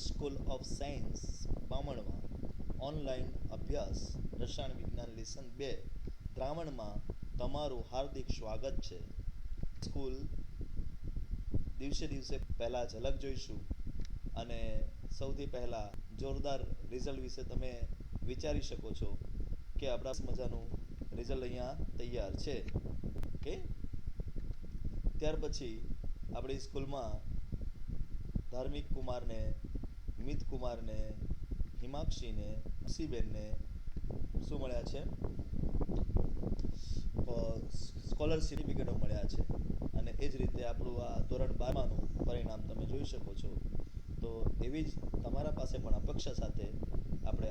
School of science બામણમાં online અભ્યાસ રસાયણ વિજ્ઞાન લેસન 2 દ્રાવણમાં તમારું હાર્દિક સ્વાગત છે. સ્કૂલ દિવસે દિવસે પહેલાં ઝલક જોઈશું અને સૌથી પહેલાં જોરદાર રિઝલ્ટ વિશે તમે વિચારી શકો છો કે આપણા મજાનું રિઝલ્ટ અહીંયા તૈયાર છે. ઓકે, ત્યાર પછી આપણી સ્કૂલમાં ધાર્મિક કુમારને, મિત કુમારને, હિમાક્ષીને, ખુશીબેનને શું મળ્યા છે? સ્કોલરશિપ સર્ટિફિકેટો મળ્યા છે. અને એ જ રીતે આપણું આ ધોરણ 12નું પરિણામ તમે જોઈ શકો છો. તો એવી જ તમારા પાસે પણ અપેક્ષા સાથે આપણે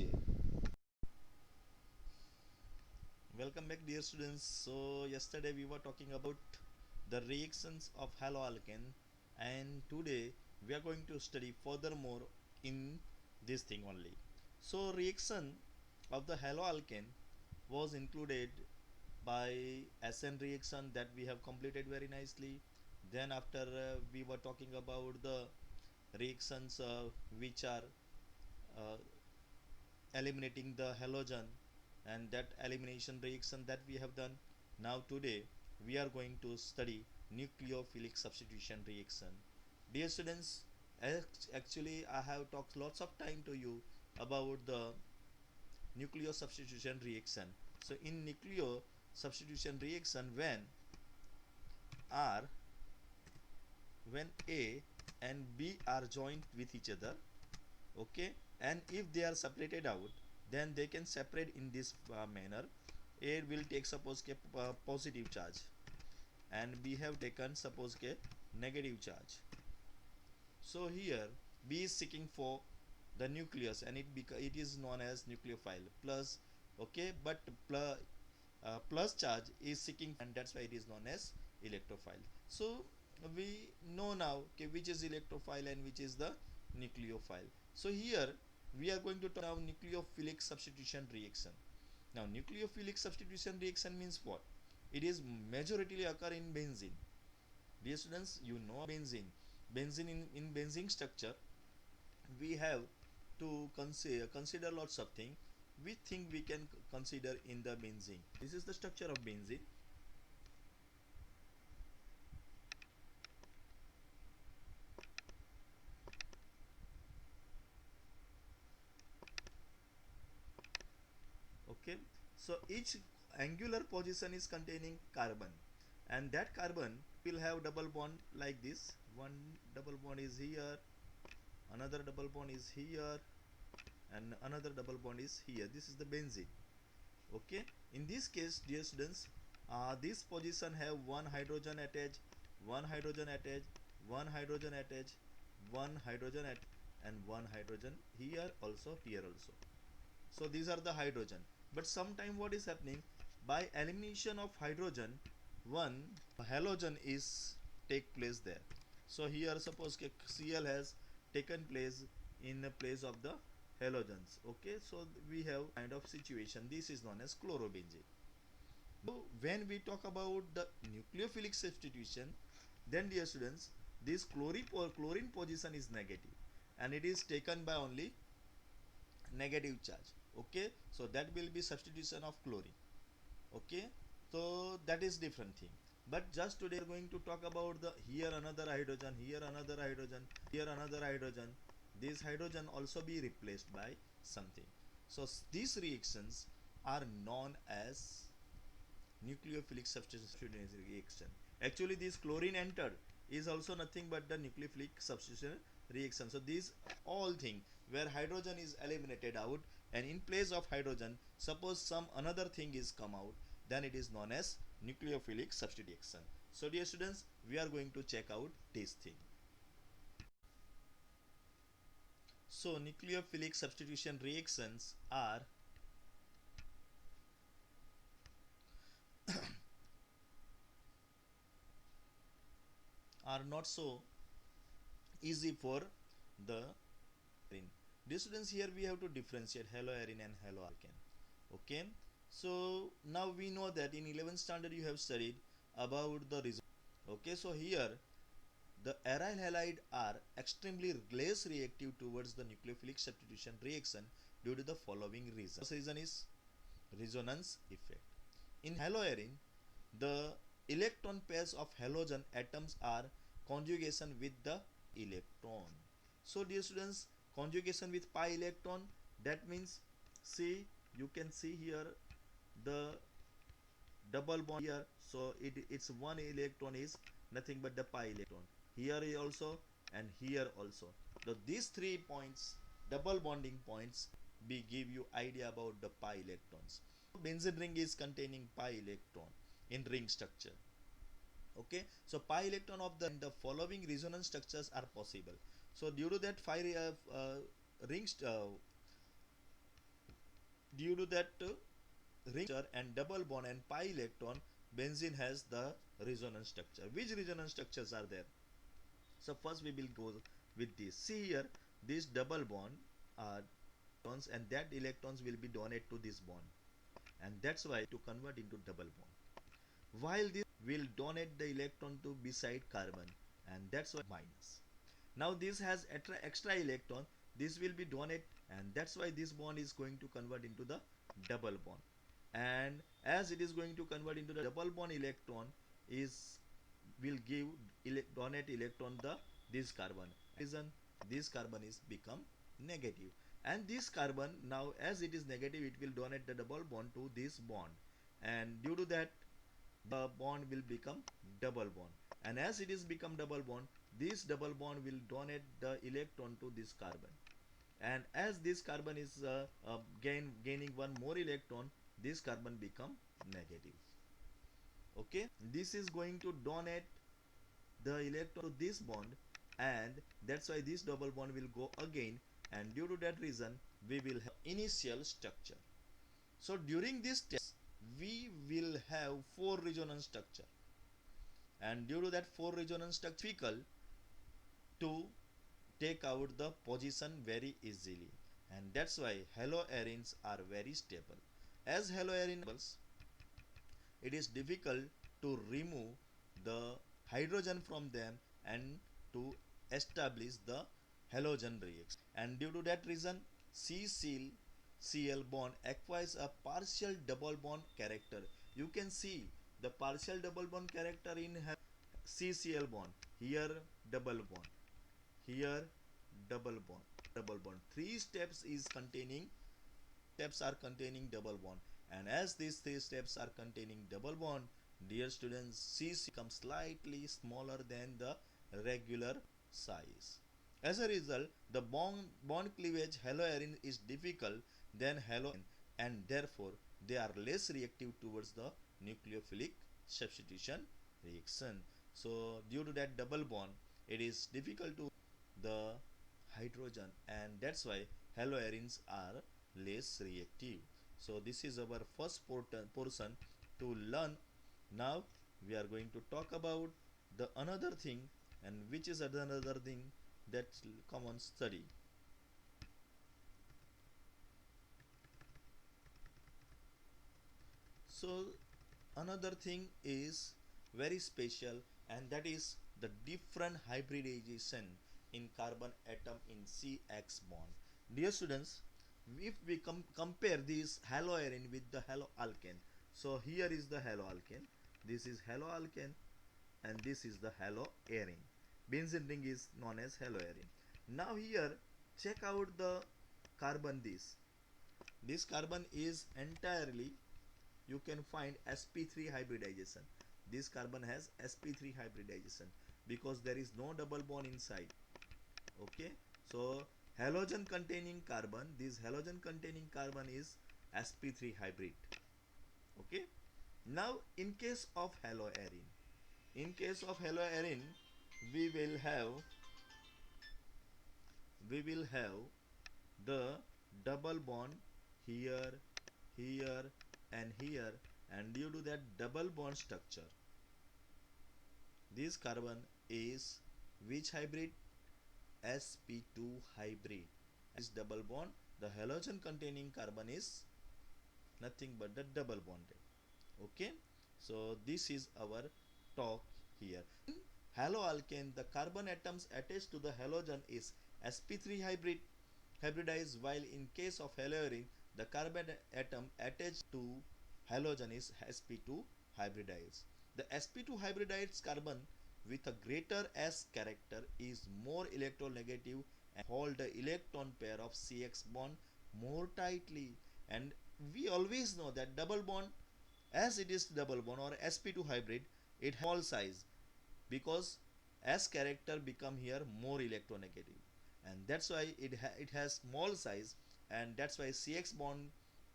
Welcome back, dear students. So yesterday we were talking about the reactions of haloalkane, and today we are going to study furthermore in this thing only. So reaction of the haloalkane was included by SN reaction that we have completed very nicely. Then after we were talking about the reactions which are uh, eliminating the halogen, and that elimination reaction that we have done. Now today we are going to study nucleophilic substitution reaction. Dear students, actually I have talked lots of time to you about the nucleo substitution reaction. So in nucleo substitution reaction, R when A and B are joined with each other, okay, and if they are separated out, then they can separate in this manner. A will take suppose ke positive charge, and B have taken suppose ke negative charge. So here B is seeking for the nucleus, and it is known as nucleophile plus, okay, but plus charge is seeking, and that's why it is known as electrophile. So we know now okay, which is electrophile and which is the nucleophile. So here we are going to talk about nucleophilic substitution reaction. Now nucleophilic substitution reaction means what? It is majoritarily occur in benzene. Dear students, you know benzene. In benzene structure, we have to consider lots of things. We think we can consider in the benzene. This is the structure of benzene. Okay, so each angular position is containing carbon, and that carbon will have double bond like this. One double bond is here, another double bond is here, and another double bond is here. This is the benzene. Okay, in this case, dear students, this position have one hydrogen attached, one hydrogen attached, one hydrogen attached, one hydrogen attached, and one hydrogen here also, here also. So these are the hydrogen. But sometime what is happening, by elimination of hydrogen, one halogen is take place there. So here suppose Cl has taken place in the place of the halogens. Okay, so we have kind of situation. This is known as chlorobenzene. So when we talk about the nucleophilic substitution, then dear students, this chlorine position is negative, and it is taken by only negative charge. Okay, so that will be substitution of chlorine. Okay, so that is different thing. But just today we are going to talk about the here another hydrogen, here another hydrogen, here another hydrogen. This hydrogen also be replaced by something. So these reactions are known as nucleophilic substitution reaction. Actually this chlorine entered is also nothing but the nucleophilic substitution reaction. So these all thing where hydrogen is eliminated out, and in place of hydrogen suppose some another thing is come out, then it is known as nucleophilic substitution. So dear students, we are going to check out this thing. So nucleophilic substitution reactions are not so easy for the arene. Dear students, here we have to differentiate haloarene and haloalkane. Okay, so now we know that in 11th standard you have studied about the result. Okay, so here the aryl halide are extremely less reactive towards the nucleophilic substitution reaction due to the following reason. First reason is resonance effect. In haloarine, the electron pairs of halogen atoms are conjugation with the electron. So dear students, conjugation with pi electron, that means, see, you can see here the double bond here, so its one electron is nothing but the pi electron, here also and here also. So these 3 points, double bonding points, we give you idea about the pi electrons. Benzene ring is containing pi electron in ring structure. Okay, so pi electron of the following resonance structures are possible. So due to that rings due to that ring structure and double bond and pi electron, benzene has the resonance structure. Which resonance structures are there? So first we will go with this. See here, this double bond electrons, and that electrons will be donated to this bond, and that's why to convert into double bond, while this will donate the electron to beside carbon, and that's why minus. Now this has extra electron, this will be donate, and that's why this bond is going to convert into the double bond. And as it is going to convert into the double bond, electron is will give donate electron the this carbon. Reason this carbon is become negative, and this carbon, now as it is negative, it will donate the double bond to this bond, and due to that the bond will become double bond, and as it is become double bond, this double bond will donate the electron to this carbon, and as this carbon is gaining one more electron, this carbon become negative. Okay, this is going to donate the electron to this bond, and that's why this double bond will go again, and due to that reason we will have initial structure. So during this test we will have 4 resonance structure, and due to that 4 resonance structure, difficult to take out the position very easily, and that's why haloarenes are very stable. As haloarenes, it is difficult to remove the hydrogen from them and to establish the halogen reaction, and due to that reason C-Cl bond acquires a partial double bond character. You can see the partial double bond character in C-Cl bond. Here double bond, here double bond. 3 steps is containing steps are containing double bond, and as these 3 steps are containing double bond, dear students, C becomes slightly smaller than the regular size. As a result, the bond cleavage haloarine is difficult than haloarine, and therefore they are less reactive towards the nucleophilic substitution reaction. So due to that double bond, it is difficult to the hydrogen, and that's why haloarenes are less reactive. So this is our first portion to learn. Now we are going to talk about the another thing, and which is another thing that common study. So another thing is very special, and that is the different hybridization in carbon atom in CX bond. Dear students, if we compare this haloarine with the haloalkane, so here is the haloalkane, this is haloalkane, and this is the haloarine. Benzene ring is known as haloarine. Now here check out the carbon. This carbon is entirely, you can find sp3 hybridization. This carbon has sp3 hybridization because there is no double bond inside. Okay, so halogen containing carbon, this halogen containing carbon is sp3 hybrid. Okay, now in case of haloarine, we will have the double bond here, here, and here, and due to that double bond structure, this carbon is which hybrid? sp2 hybrid. This double bond, the halogen containing carbon is nothing but the double bonded. Okay, so this is our talk here. haloalkane, the carbon atoms attached to the halogen is sp3 hybridized, while in case of haloarine, the carbon atom attached to halogen is sp2 hybridized. The sp2 hybridized carbon with a greater s character is more electronegative and hold the electron pair of CX bond more tightly. And we always know that double bond, as it is double bond or sp2 hybrid, it has small size because S character become here more electronegative, and that's why it has small size, and that's why CX bond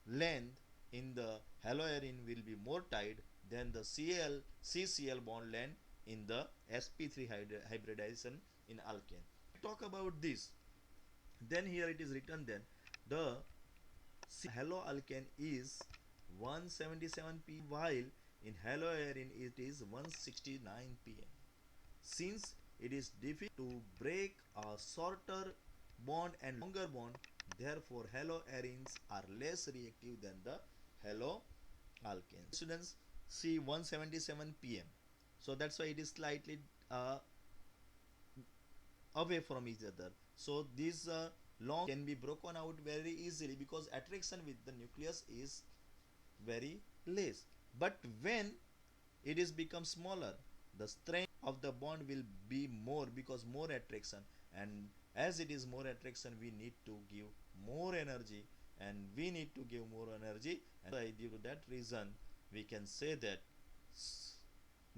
length in the haloarine will be more tight than the CCl bond length in the sp3 hybridization in alkane. Talk about this, then here it is written, then the haloalkane is 177 p, while in haloarine it is 169 pm. Since it is difficult to break a shorter bond and longer bond, therefore haloarenes are less reactive than the haloalkanes. Students, see 177 pm. So that's why it is slightly away from each other. So these long can be broken out very easily because attraction with the nucleus is very less. But when it is become smaller, the strength of the bond will be more because more attraction, and as it is more attraction we need to give more energy, and we need to give more energy, and due to that reason we can say that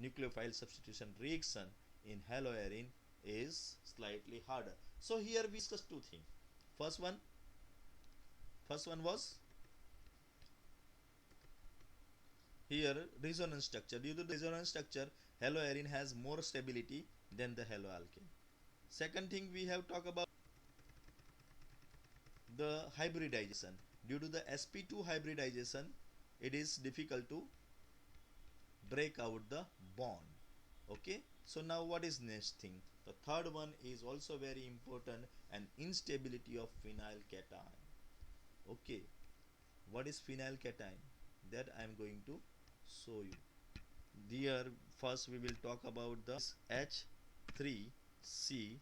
nucleophile substitution reaction in haloarine is slightly harder. So here we discuss two things. First one was here resonance structure. Due to the resonance structure, haloarine has more stability than the haloalkane. Second thing we have talked about the hybridization. Due to the sp2 hybridization, it is difficult to break out the bond. Okay, so now what is next thing? The third one is also very important, and instability of phenyl cation. Okay, what is phenyl cation? That I am going to show you. Here first we will talk about the H3C.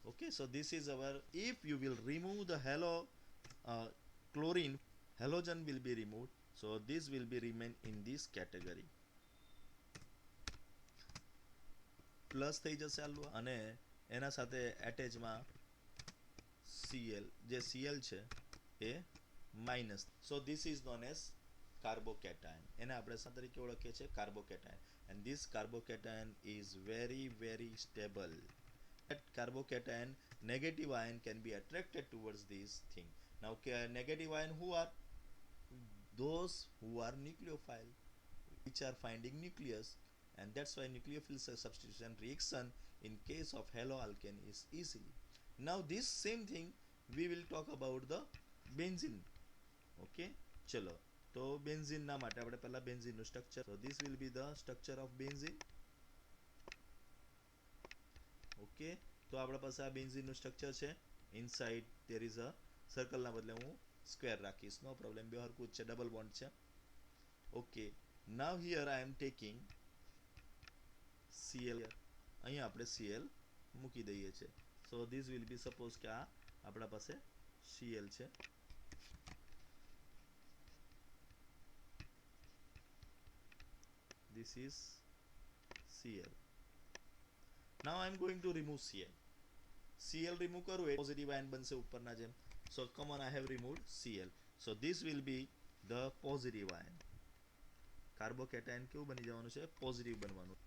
Okay, so this is our, if you will remove the chlorine, halogen will be removed, so this will be remain in this category. Plus થઈ જશે અને એના સાથે એટેચમાં Cl, જે Cl છે એ minus. So this is known as carbocation. એને આપણે શા તરીકે ઓળખીએ છીએ? Carbocation. And this carbocation is very very stable. That carbocation negative ion can be attracted towards this thing. Now negative ion who are? Those who are nucleophile, which are finding nucleus, and that's why nucleophile substitution reaction in case of haloalkane is easily. Now this same thing we will talk about the benzene. Okay, ચલો તો benzene ના માટે આપણે પહેલા બેન્ઝીનનું structure. So this will be the structure of benzene. Okay, તો આપણા પાસે આ બેન્ઝીનનું સ્ટ્રક્ચર છે. ઇનસાઇડ there is a સર્કલના બદલે હું સ્ક્વેર રાખીશ, નો પ્રોબ્લેમ, બે હરખું જ છે, ડબલ બોન્ડ છે. Okay, now here I am taking Cl. અહીંયા આપણે Cl મૂકી દઈએ છીએ. So this will be, suppose કે આ આપણા પાસે Cl છે. This is Cl. Now I am going to remove Cl. Cl remove કરું એ પોઝિટિવ આયન બનશે ઉપરના જેમ. So come on, I have removed Cl. So this will be the positive ion. Carbocation કેવું બની જવાનું છે? પોઝિટિવ બનવાનું.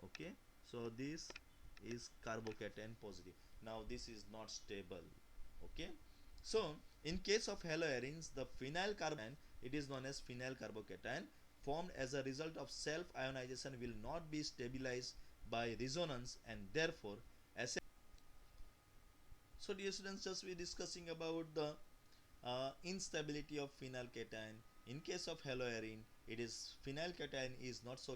Okay, so this is carbocation positive. Now this is not stable. Okay, so in case of haloarenes, the phenyl carbon, it is known as phenyl carbocation, formed as a result of self ionization will not be stabilized by resonance, and therefore as a, so dear students, just we discussing about the instability of phenyl cation. In case of haloarine, it is phenyl cation is not so,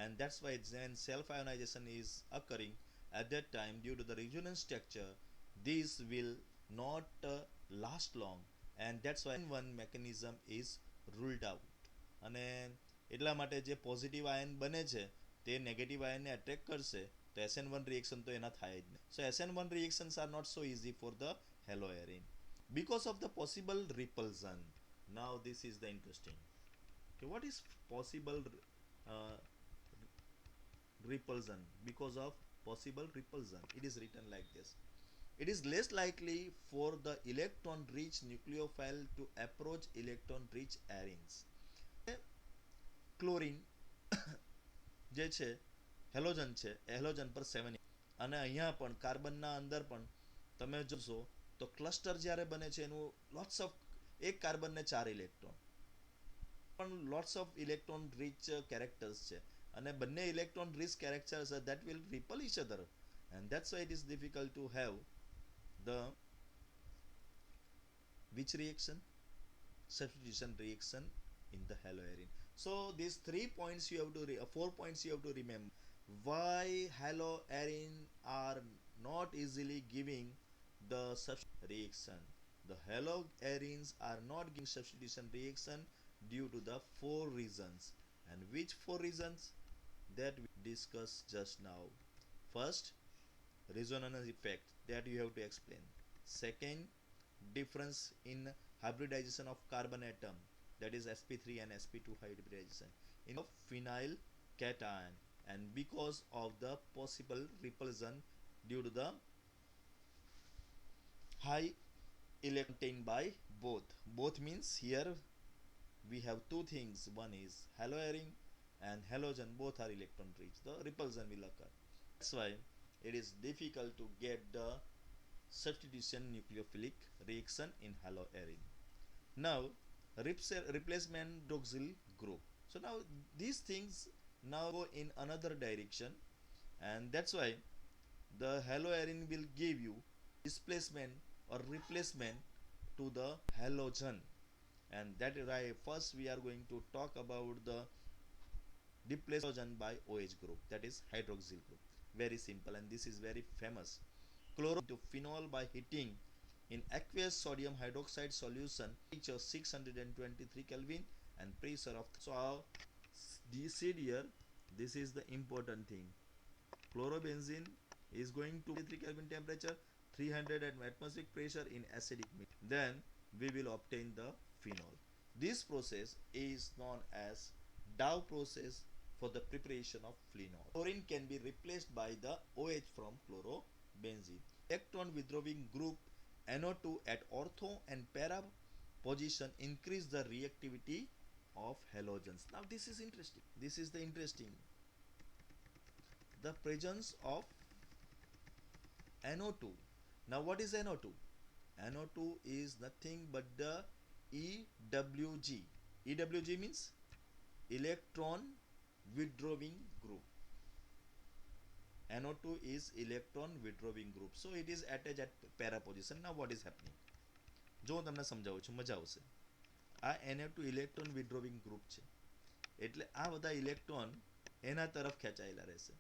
and that's why when self ionization is occurring at that time, due to the resonance structure, this will not last long, and that's why one mechanism is ruled out. અને એટલા માટે જે positive ion બને છે તે negative આયનને attract કરશે તો SN1 reaction તો એના થાય જ નહીં. સો SN1 reactions are not so easy for the haloarine because of the possible repulsion. Now this is the interesting. Okay, what is possible uh, repulsion? Because of possible repulsion, it is written like this: it is less likely for the electron rich nucleophile to approach electron rich arenes. Chlorine જે છે halogen છે, halogen પર 7 અને અહીંયા પણ કાર્બનના અંદર પણ તમે જોશો તો ક્લસ્ટર જ્યારે બને છે એનું લોટ્સ ઓફ એક કાર્બનને 4 ઇલેક્ટ્રોન પણ lots of electron rich characters છે અને બંને electron rich characters that will repel each other, and that's why it is difficult to have the which reaction, substitution reaction in the haloarine. So these 3 points you have to 4 points you have to remember why haloarine are not easily giving the substitution reaction. The haloarines are not giving substitution reaction due to the 4 reasons. And which 4 reasons? That we discussed just now. First, resonance effect, that you have to explain. Second, difference in hybridization of carbon atom, that is sp3 and sp2 hybridization in of phenyl cation, and because of the possible repulsion due to the high electron by both means here we have two things. One is haloarine and halogen, both are electron rich, the repulsion will occur. That's why it is difficult to get the substitution nucleophilic reaction in haloarine. Now replacement hydroxyl group. So now these things now go in another direction, and that's why the haloarine will give you displacement or replacement to the halogen, and that is why first we are going to talk about the replacement by OH group, that is hydroxyl group. Very simple, and this is very famous. Chloro to phenol by heating in aqueous sodium hydroxide solution reach 623 Kelvin and pressure of. So this here, this is the important thing. Chlorobenzene is going to 3 Kelvin temperature, 300 at atmospheric pressure in acidic medium. Then we will obtain the phenol. This process is known as Dow process for the preparation of phenol. Chlorine can be replaced by the OH from chlorobenzene. Electron withdrawing group NO2 at ortho and para position increase the reactivity of halogens. Now this is interesting. This is the interesting. The presence of NO2. Now what is NO2? NO2 is nothing but the EWG. EWG means electron withdrawing group. NO2 is electron withdrawing group. So it is attached at para position. Now what is happening? જો હું તમને સમજાવું છું મજા આવશે. આ NO2 electron વિડ્રોવિંગ group છે, એટલે આ બધા ઇલેક્ટ્રોન એના તરફ ખેંચાયેલા રહેશે.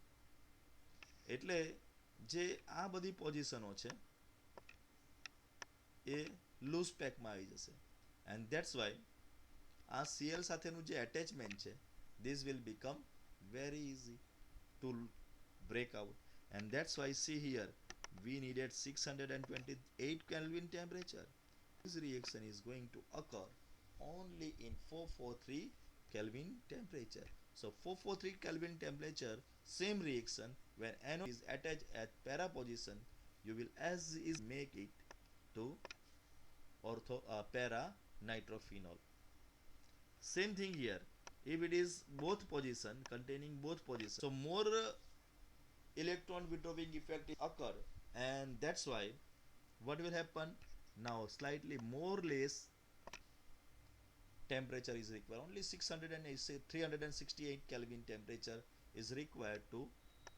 એટલે જે આ બધી પોઝિશનો છે એ લૂઝ પેકમાં આવી જશે, and that's why આ Cl સાથેનું જે attachment છે, this will become very easy to break out, and that's why see here we needed 628 Kelvin temperature. This reaction is going to occur only in 443 Kelvin temperature. So 443 Kelvin temperature, same reaction, when NO is attached at para position, you will as is make it to para nitrophenol. Same thing here. If it is both position, containing both positions, so more electron withdrawing effect occur, and that's why what will happen now, slightly more less temperature is required. Only 368 Kelvin temperature is required to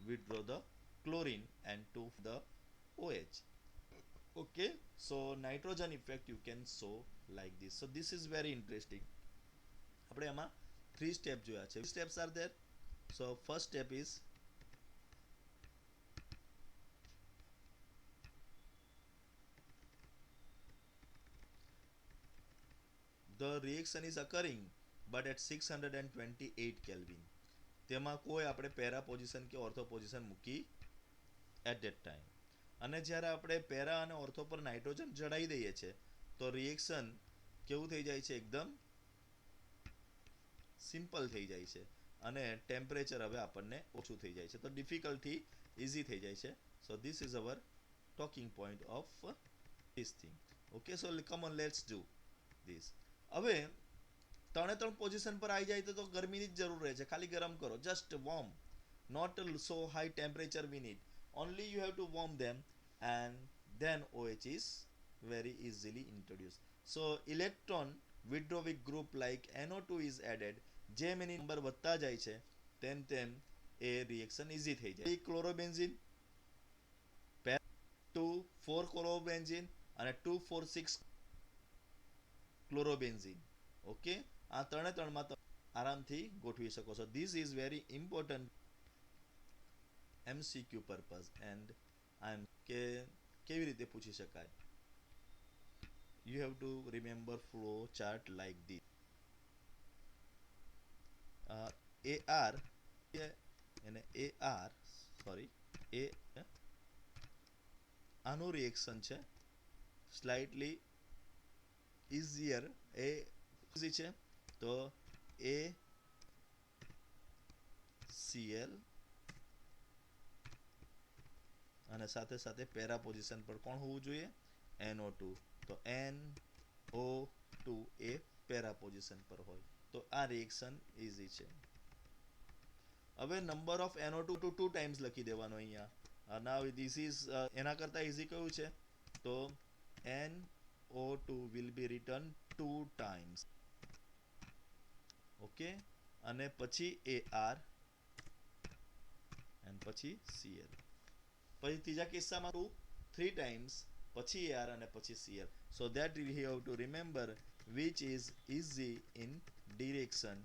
withdraw the chlorine and to the OH. Okay, so nitrogen effect you can show like this. So this is very interesting. આપણે આમાં 3 steps જોયા છે. Steps are there. So first step is the reaction is occurring but at 628 Kelvin. તેમાં કોઈ આપણે para position કે ortho position મૂકી at that time. અને જ્યારે આપણે પેરા અને ઓર્થો પર નાઇટ્રોજન ચડાવી દઈએ છીએ તો રિએક્શન કેવું થઈ જાય છે, એકદમ સિમ્પલ થઈ જાય છે અને ટેમ્પરેચર હવે આપણને ઓછું થઈ જાય છે, તો ડિફિકલ્ટી ઇઝી થઈ જાય છે. So this is our talking point of this thing. Okay, so come on let's do this. હવે ત્રણ પોઝિશન પર આવી જાય તો ગરમીની જ જરૂર રહે છે, ખાલી ગરમ કરો, just warm, not so high temperature we need, only you have to warm them and then OH is very easily introduced. So electron withdrawing group like NO2 is added. જેમ એની નંબર વધતા જાય છે તેમ એ રિએક્શન ઇઝી થઈ જાય. ક્લોરોબેન્ઝીન 2,4 ક્લોરોબેન્ઝીન અને 2,4,6 ક્લોરોબેન્ઝીન. Okay, આ ત્રણમાં તમે આરામથી ગોઠવી શકો છો. This is very important MCQ purpose and કે કેવી રીતે પૂછી શકાય. You have to remember flow chart like this. AR અને AR સોરી એ આનું રિએક્શન છે સ્લાઇટલી ઇઝીયર, એ ઇઝી છે, તો ACl અને સાથે સાથે પેરા પોઝિશન પર કોણ હોવું જોઈએ, NO2, તો NO2 એ પેરા પોઝિશન પર હોય તો આ રિએક્શન ઇઝી છે. હવે નંબર ઓફ NO2 2 ટાઈમ્સ લખી દેવાનો અહીંયા. નાવ ધીસ ઇઝ એના કરતાં ઇઝી કયું છે, તો NO2 will be written 2 times. Okay, અને પછી AR અને પછી Cl. પછી ત્રીજા કિસ્સામાં 3 times, પછી AR અને પછી Cl. So that we have to remember which is easy in direction.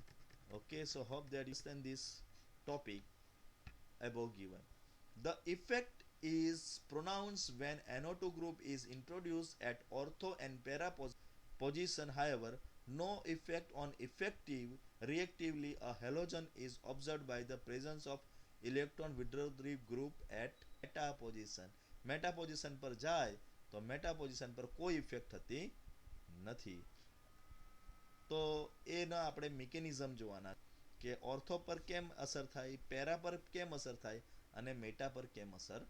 Okay, so hope that you understand this topic above given. The effect is pronounced when NO2 group is introduced at ortho and para position. However, no effect on effective. Reactively, a halogen is observed by the presence of electron withdrawing group at meta position. Meta position પર જાય તો meta position પર કોઈ effect થતી નથી. તો એના આપણે મિકેનિઝમ જોવાના કે ઓર્થો પર કેમ અસર થાય, પેરા પર કેમ અસર થાય અને મેટા પર કેમ અસર.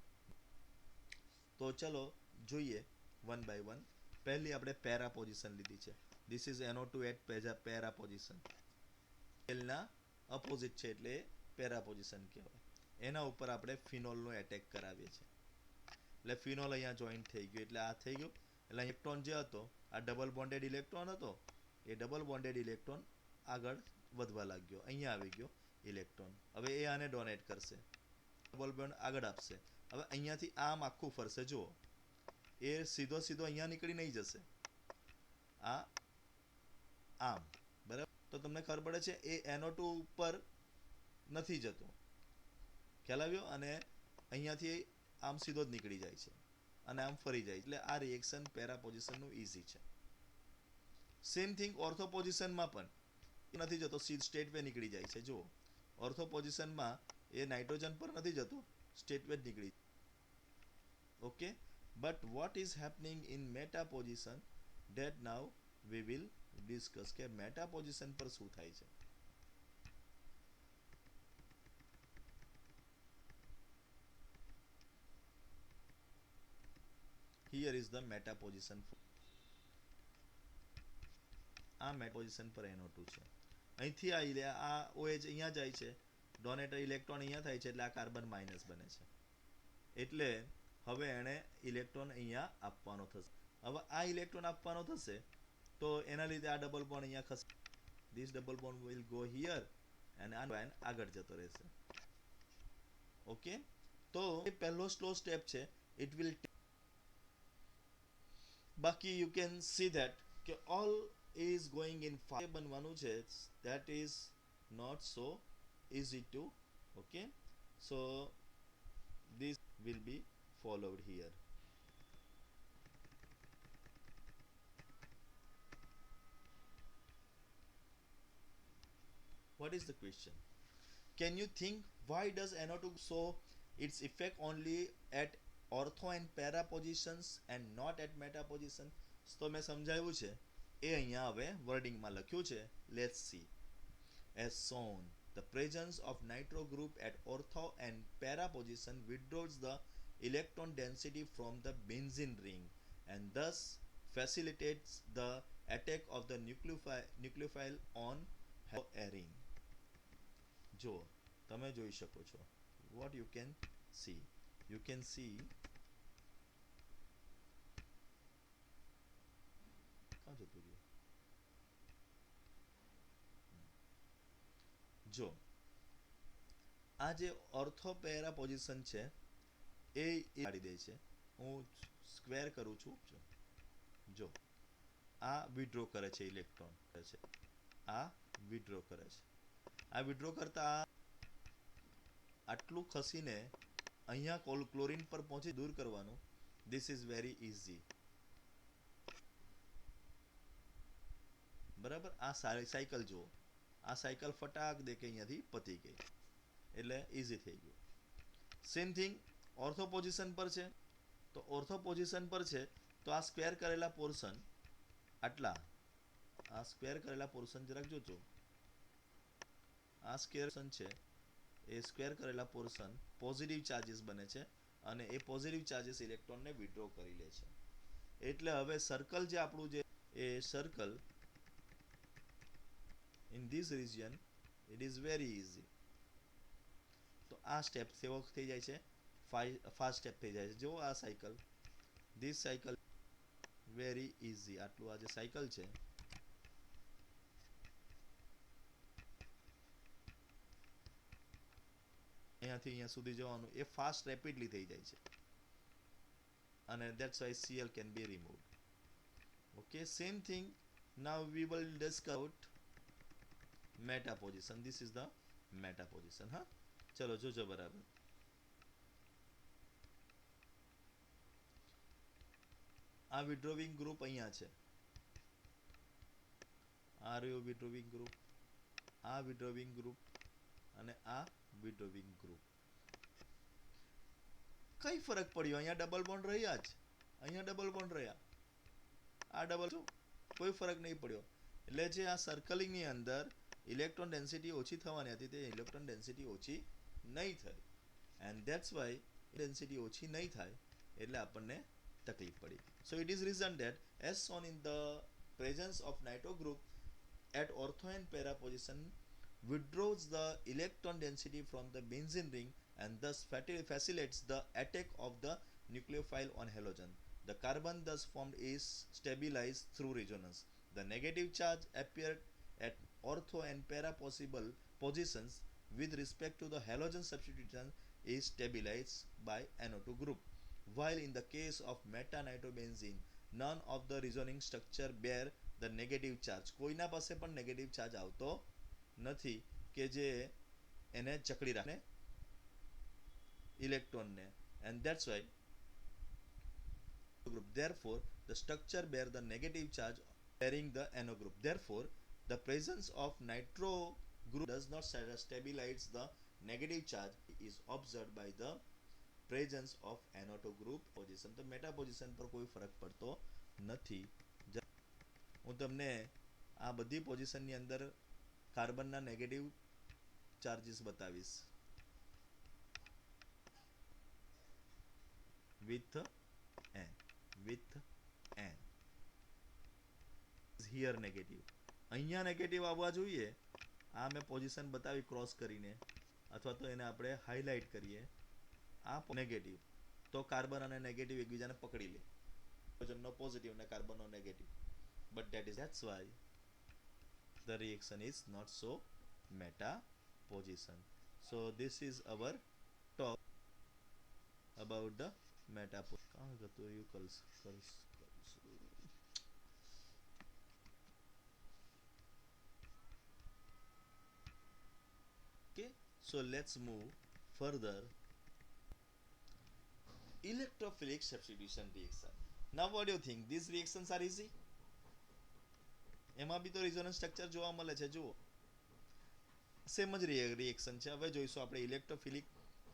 તો ચલો જોઈએ વન બાય વન. પહેલી આપણે પેરા પોઝિશન લીધી છે. This is NO2 at para position. એલના અપોઝિટ છે એટલે પેરા પોઝિશન કહેવાય. એના ઉપર આપણે ફિનોલનો એટેક કરાવીએ છીએ એટલે ફિનોલ અહીંયા જોઈન્ટ થઈ ગયું એટલે આ થઈ ગયું. એટલે ઇલેક્ટ્રોન જે હતો આ ડબલ બોન્ડેડ ઇલેક્ટ્રોન હતો, એ ડબલ બોન્ડેડ ઇલેક્ટ્રોન આગળ વધવા લાગ્યો, અહીંયા આવી ગયો ઇલેક્ટ્રોન. હવે એ આને ડોનેટ કરશે, ડબલ બોન્ડ આગળ આપશે. હવે અહીંયાથી આમ આખું ફરશે, જુઓ એ સીધો અહીંયા નીકળી નહીં જશે, આ આમ, બરાબર. તો તમને ખબર પડે છે એ NO2 ઉપર નથી જતો, ખ્યાલ આવ્યો, અને અહીંયાથી આમ સીધો જ નીકળી જાય છે અને આમ ફરી જાય. એટલે આ રિએક્શન પેરા પોઝિશનનું ઇઝી છે. સેમ થિંગ ઓર્થો પોઝિશનમાં પણ નથી જતો, સ્ટેટ વે નીકળી જાય છે. જુઓ ઓર્થો પોઝિશનમાં એ નાઇટ્રોજન પર નથી જતો, સ્ટેટ વે નીકળી. Okay, but what is happening in meta position, that now we will discuss કે મેટા પોઝિશન પર શું થાય છે. Here is the meta position. આ મેટા પોઝિશન પર NO2 છે. અહીંથી આ OH અહીંયા જાય છે, ડોનેટર ઇલેક્ટ્રોન અહીંયા થાય છે એટલે આ કાર્બન માઇનસ બને છે. એટલે હવે એણે ઇલેક્ટ્રોન અહીંયા આપવાનો થશે. હવે આ ઇલેક્ટ્રોન આપવાનો થશે તો એના લીધે આ ડબલ બોન્ડ અહીંયા ખસે. This double bond will go here અને આ આગળ જતો રહેશે. ઓકે, તો એ પહેલો સ્લો સ્ટેપ છે. ઇટ વિલ બાકી યુ કેન સી ધેટ કે all is going in fast બનવાનું છે. that is not so easy to. Okay, so this will be followed here. What is the question? Can you think why does NO2 show its effect only at ortho and para positions and not at meta position? તો મેં સમજાવ્યું છે એ અહીંયા હવે વર્ડિંગમાં લખ્યું છે. Let's see. As shown, the presence of nitro group at ortho and para position withdraws the electron density from the benzene ring and thus facilitates the attack of the nucleophile on ring. જો તમે જોઈ શકો છો what you can see. You can see ક્યાં જતું રહ્યું? જો આ જે ઓર્થોપેરા પોઝિશન છે એ પાડી દે છે. હું સ્ક્વેર કરું છું. જો આ વિડ્રો કરે છે ઇલેક્ટ્રોન છે, આ વિડ્રો કરે છે. આ વિડ્રો કરતા આટલું ખસીને અહીંયા ક્લોરીન પર પહોંચી દૂર કરવાનું. This is very easy. બરાબર. આ સારી સાયકલ જુઓ. આ સાયકલ ફટાક દે કે અહીંયાથી પતી ગઈ એટલે ઇઝી થઈ ગયું. સેમ થિંગ ઓર્થો પોઝિશન પર છે. તો ઓર્થો પોઝિશન પર છે તો આ સ્ક્વેર કરેલા પોર્શન આટલા, આ સ્ક્વેર કરેલા પોર્શન જરાક જોજો. આ સ્ક્વેર છે એ સ્ક્વેર કરેલા પોર્શન પોઝિટિવ ચાર્જીસ બને છે અને એ પોઝિટિવ ચાર્જીસ ઇલેક્ટ્રોનને વિડ્રો કરી લે છે. એટલે હવે સર્કલ જે આપણું જે એ circle in this region it is very easy. તો આ સ્ટેપ સેવો થઈ જાય છે, ફાસ્ટ સ્ટેપ થઈ જાય છે. જો આ cycle, this cycle very easy. આટલું આ જે સાયકલ છે અહીંયાથી અહીંયા સુધી જવાનું એ ફાસ્ટ રેપિડલી થઈ જાય છે અને that's why Cl can be removed. Okay, same thing now we will discuss about meta position. This is the meta position. હા, ચલો જોજો બરાબર. આ વિડ્રોવિંગ ગ્રુપ અહીંયા છે. આ રહ્યો વિડ્રોવિંગ ગ્રુપ, આ વિડ્રોવિંગ ગ્રુપ અને આ વિડ્રોવિંગ ગ્રુપ. કઈ ફરક પડ્યો? અહીંયા ડબલ બોન્ડ રહ્યા જ, અહીંયા ડબલ બોન્ડ રહ્યા, આ ડબલ, કોઈ ફરક નહીં પડ્યો. એટલે જે આ સર્કલિંગની અંદર ઇલેક્ટ્રોન ડેન્સિટી ઓછી થવાની હતી તે ઇલેક્ટ્રોન ડેન્સિટી ઓછી નહીં થઈ. એન્ડ ધેટ્સ વાય ડેન્સિટી ઓછી નહીં થાય એટલે આપણને તકલીફ પડી. So it is reason that as shown in the presence of nitro group at ortho and para position withdraws the electron density from the benzene ring and thus facilitates the attack of the nucleophile on halogen. The carbon thus formed is stabilized through resonance. The negative charge appeared at ortho and para possible positions with respect to the halogen substitution is stabilized by NO2 group. While in the case of meta-nitrobenzene, none of the resonating structure bear the negative charge. કોઈના પાસે પણ negative charge આવતો નથી કે જે એને જકડી રાખે ઇલેક્ટ્રોનને. and that's why group, therefore the structure bear the negative charge bearing the NO group. Therefore the presence of nitro group does not stabilize the negative charge is observed by the presence of NO2 group position. તો meta position પર કોઈ ફરક પડતો નથી. હું તમને આ બધી પોઝિશનની અંદર કાર્બનના નેગેટિવ ચાર્જીસ બતાવીશ with n here negative. અહીંયા નેગેટિવ આવવા જોઈએ. આ મેં પોઝિશન બતાવી ક્રોસ કરીને અથવા તો એને આપણે હાઇલાઇટ કરીએ. આ નેગેટિવ તો કાર્બન અને નેગેટિવ એકબીજાને પકડી લે, હાઇડ્રોજનનો પોઝિટિવ અને કાર્બનનો negative. But that's why the reaction is not so meta position. So this is our talk about the meta position. Okay, so let's move further. Electrophilic substitution reaction. Now what do you think? These reactions are easy? એમાં બી તો resonance structure જોવા મળે છે. જુઓ same જ reaction છે. હવે જોઈશું આપણે electrophilic.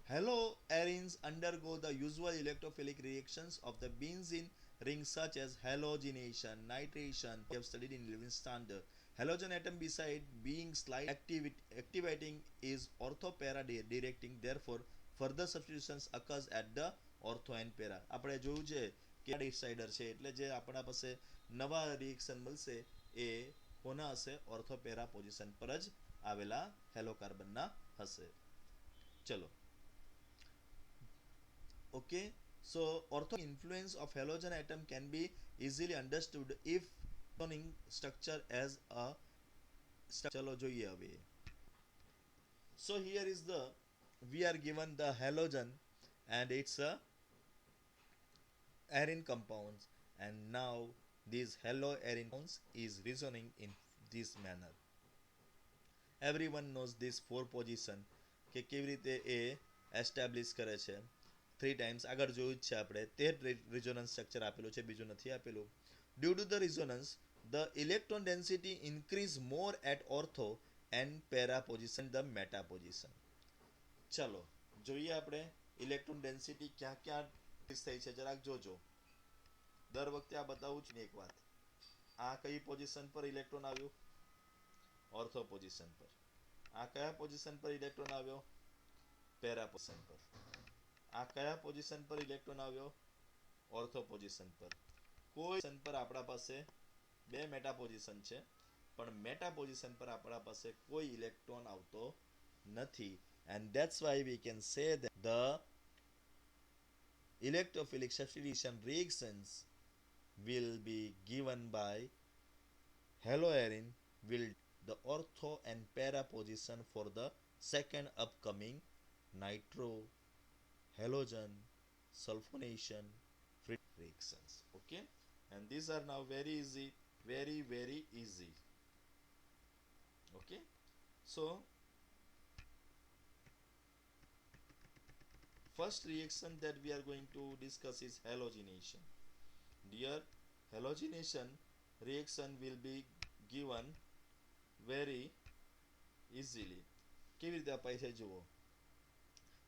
Haloarenes undergo the usual electrophilic reactions of the benzene rings such as halogenation, nitration. We have studied in 11th standard. Halogen atom beside being slightly activating is ortho-para directing. Therefore, further substitutions occurs at the ortho and para. આપણે જોયું છે કે ડિસાઇડર છે એટલે જે આપણા પાસે નવા રિએક્શન મળશે એ કોના હશે? ઓર્થોપેરા પોઝિશન પર જ આવેલા હેલોકાર્બનના હશે. ચલો. Okay, so ortho influence of halogen atom can be easily understood if knowing structure as a ચલો જોઈએ હવે. So here is the we are given the halogen and it's a arene compounds, and now these haloarene compounds is reasoning in this manner. Everyone knows this four position કે કેવી રીતે એ establish કરે છે. 3 times આગળ જોયું જ છે આપણે. તે રેઝોનન્સ સ્ટ્રક્ચર આપેલું છે, બીજું નથી આપેલું. Due to the resonance, the electron density increase more at ortho and para position the meta position. ચલો જોઈએ આપણે ઇલેક્ટ્રોન ડેન્સિટી ક્યાં ક્યાં થઈ છે જરાક જોજો. દર વખતે આ બતાવું છું ને એક વાત. આ કઈ પોઝિશન પર ઇલેક્ટ્રોન આવ્યું? ઓર્થો પોઝિશન પર. આ કયા પોઝિશન પર ઇલેક્ટ્રોન આવ્યો? પેરા પોઝિશન પર. આ કયા પોઝિશન પર ઇલેક્ટ્રોન આવ્યો? ઓર્થો પોઝિશન પર. કોઈ પોઝિશન પર આપણા પાસે બે મેટા પોઝિશન છે પણ મેટા પોઝિશન પર આપણા પાસે કોઈ ઇલેક્ટ્રોન આવતો નથી. And that's why we can say that the electrophilic substitution reactions will be given by haloarene will the ortho and para position for the second upcoming nitro, halogen, sulfonation reactions. Okay, and these are now very easy, very easy. Okay, so first reaction that we are going to discuss is halogenation. Dear, halogenation reaction will be given very easily. કેવી રીતે અપાય છે જુઓ.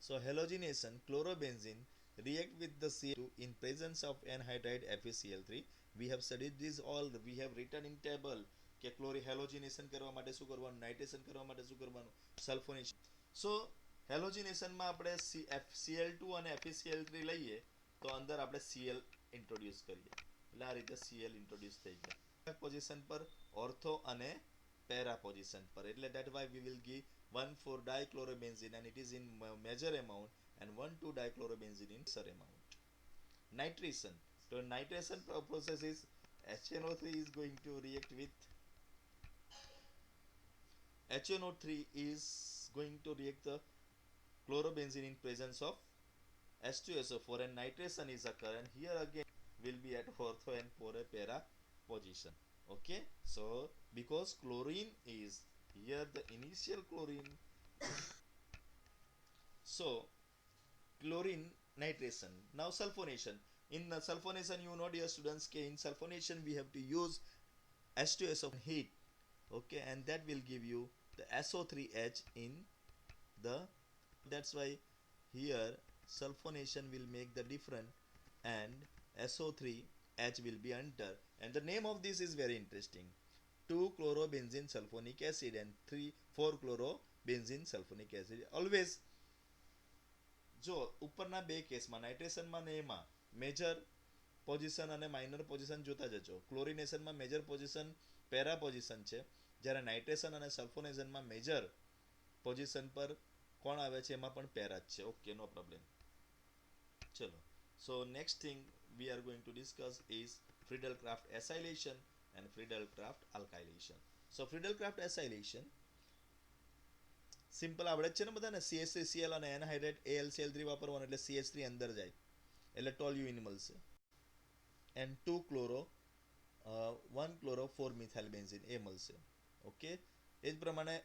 So halogenation, chlorobenzene react with the Cl2 in presence of anhydride FeCl3. We have studied this all. We have written in table કે halogenation કરવા માટે શું કરવાનું, નાઇટ્રેશન કરવા માટે શું કરવાનું, સલ્ફોનેશન. So halogenation માં આપણે Cl2 અને FeCl3 લઈએ તો અંદર આપણે Cl ઇન્ટ્રોડ્યુસ કરીએ. એટલે આ રીતે Cl ઇન્ટ્રોડ્યુસ થઈ ગયા પોઝિશન પર, ઓર્થો અને પેરા પોઝિશન પર. એટલે that why we will give 1,4-dichlorobenzene and it is in major amount and 1,2-dichlorobenzene in lesser amount. Nitration. So nitration process is HNO3 is going to react with HNO3 is going to react the chlorobenzene in presence of H2SO4 and nitration is occur, and here again will be at ortho and para position. Okay, so because chlorine is here the initial chlorine so chlorine nitration. Now sulfonation. In sulfonation you know dear students okay, in sulfonation we have to use H2SO heat. Okay, and that will give you the SO3H in the, that's why here sulfonation will make the difference and SO3H will be enter, and the name of this is very interesting. 2-chlorobenzene sulfonic acid and 4-chlorobenzene sulfonic acid. Always જો ઉપરના બે કેસમાં નાઇટ્રેશનમાં ને એમાં major position અને minor position જોતા જજો. ક્લોરિનેશનમાં major position para position છે, જ્યારે નાઇટ્રેશન અને સલ્ફોનેશનમાં મેજર પોઝિશન પર કોણ આવે છે? એમાં પણ પેરા જ છે. ઓકે, નો પ્રોબ્લેમ. ચલો, so next thing we are going to discuss is Friedel-Crafts acylation and Friedel-Crafts alkylation. So Friedel-Crafts acylation simple આવડે જ છે ને બધાને. CH3Cl અને એનહાઇડ્રેટ AlCl3 વાપરવાનું એટલે CH3 અંદર જાય એટલે ટોલ્યુઇન મળશે and 1-chloro-4-methylbenzene એ મળશે. ઓકે, એ જ પ્રમાણે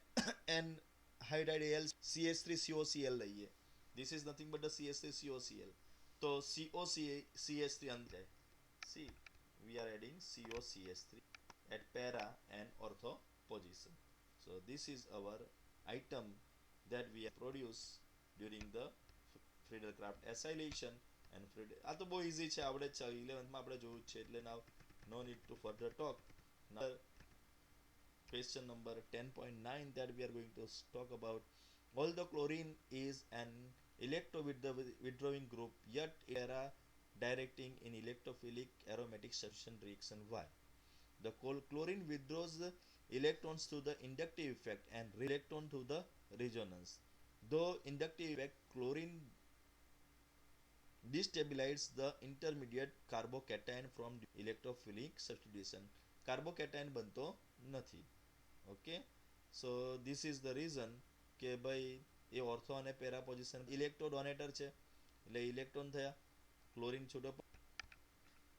એનહાઇડ્રાઇડ Al CH3COCl લઈએ. This is nothing but the CH3COCl. તો COCH3 અંદર જાય. See, we are adding COCH3 at para and ortho position. So this is our item that we produce during the Friedel-Crafts acylation and Friedel. આ તો બહુ easy છે, આવડે જ છે, 11th માં આપણે જોયું જ છે, એટલે now no need to further talk. Now question number 10.9 that we are going to talk about. Although chlorine is an electro-withdrawing group, yet it is directing in electrophilic aromatic substitution reaction. Why? The chlorine withdraws the electrons to the inductive effect and electron to the resonance. Though inductive effect, chlorine destabilizes the intermediate carbocation from electrophilic substitution. Carbocation બનતો નથી. Okay, so this is the reason કે ભાઈ એ ortho અને para position electro ડોનેટર છે એટલે electron થયા, chlorine છૂટો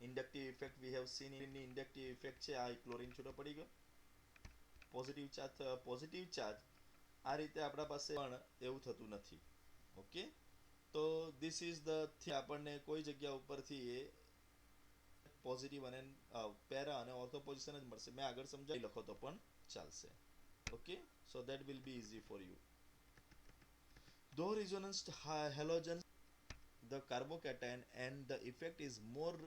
inductive effect we have seen in inductive effect છે, આ ક્લોરીન છૂટો પડી ગયો, પોઝિટિવ ચાર્જ આ રીતે આપણા પાસે પણ એવું થતું નથી. ઓકે, તો ધીસ ઇઝ ધ થિંગ, આપણને કોઈ જગ્યા ઉપરથી એ પોઝિટિવ અને પેરા અને ઓર્થો પોઝિશન જ મળશે. મેં આગળ સમજાવી લખો તો પણ ચાલશે. Okay, so that will be easy for you. Though resonance halogens the carbocation and the effect is more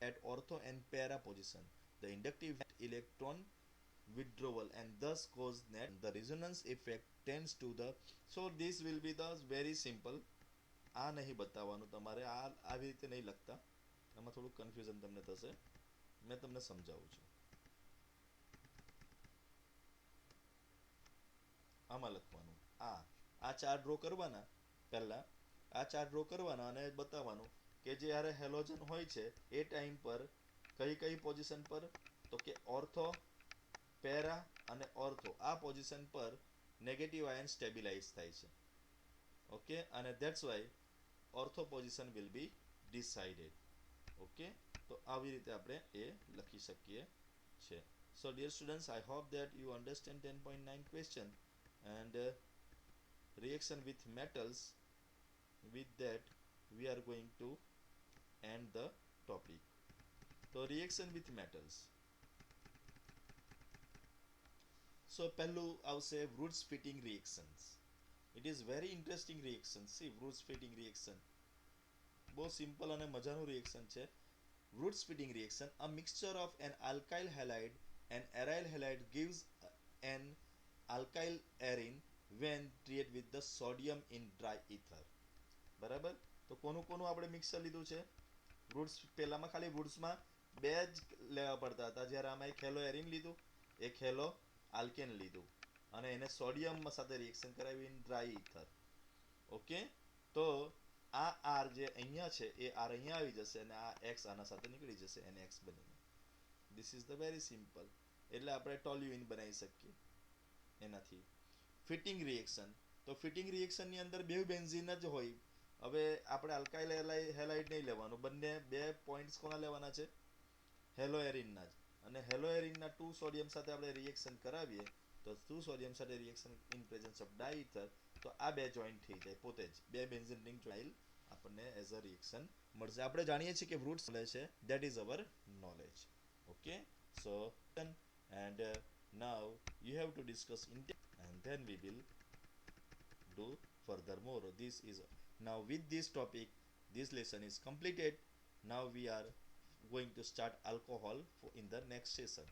at ortho and para position, the inductive electron withdrawal and thus cause net the resonance effect tends to the. So this will be the very simple. આ નહીં બતાવવાનું તમારે, આ આવી રીતે નહીં લખતા, આમાં થોડું કન્ફ્યુઝન તમને થશે, મેં તમને સમજાવું છું. આમાં લખવાનું આ ચાર ડ્રો કરવાના, પહેલા આ ચાર ડ્રો કરવાના અને બતાવવાનું કે જે યારે હેલોજન હોય છે એ ટાઈમ પર કઈ પોઝિશન પર, તો કે ઓર્થો, પેરા અને ઓર્થો આ પોઝિશન પર નેગેટિવ આયન સ્ટેબિલાઇઝ થાય છે. ઓકે, અને that's why ortho position will be decided. Okay, તો આવી રીતે આપણે એ લખી શકીએ છે. So dear students, I hope that you understand 10.9 question and reaction with metals. With that we are going to end the topic. So reaction with metals. So પહેલું આવશે Wurtz fitting reactions. It is very interesting reaction. See, Wurtz fitting reaction બહુ simple અને મજાનું reaction છે. Wurtz fitting reaction, a mixture of an alkyl halide and aryl halide gives an alkyl arene when treated with the sodium in dry ether. બરાબર, તો કોનું આપણે mixer લીધું છે? Wurtz, પહેલામાં ખાલી Wurtzમાં બે જ લેવા પડતા હતા, જ્યારે આમાં એક હેલો એરિન લીધું, એક હેલો આલ્કેન લીધું અને એને સોડિયમ સાથે રિએક્શન કરાવી ઇન ડ્રાય ઇથર. ઓકે, તો આ આર જે અહીંયા છે એ આર અહીંયા આવી જશે અને આ એક્સ આના સાથે નીકળી જશે એને એક્સ બનીને. This is the very simple, એટલે આપણે ટોલ્યુઇન બનાવી શકીએ એનાથી. ફિટિંગ રિએક્શન, તો ફિટિંગ રિએક્શનની અંદર બે બેન્ઝીન જ હોય. હવે આપણે આલ્કાઇલ હેલાઇડ નહીં લેવાનું, બંને બે પોઈન્ટ્સ કોના લેવાના છે? હેલો એરિનના જ. અને હેલો એરિનના 2 સોડિયમ સાથે આપણે રિએક્શન કરાવીએ તો 2 સોડિયમ સાથે રિએક્શન ઇન પ્રેઝન્સ ઓફ ડાયઇથર, તો આ બે જોઈન્ટ થઈ જાય પોતે જ, બે બેન્ઝીન રિંગ જોઈલ આપણને એઝ અ રિએક્શન મળશે. આપણે જાણીએ છીએ કે Wurtz મળે છે, that is our knowledge. Okay, so and now you have to discuss and then we will do furthermore. This is now with this topic, this lesson is completed. Now we are going to start alcohol in the next session.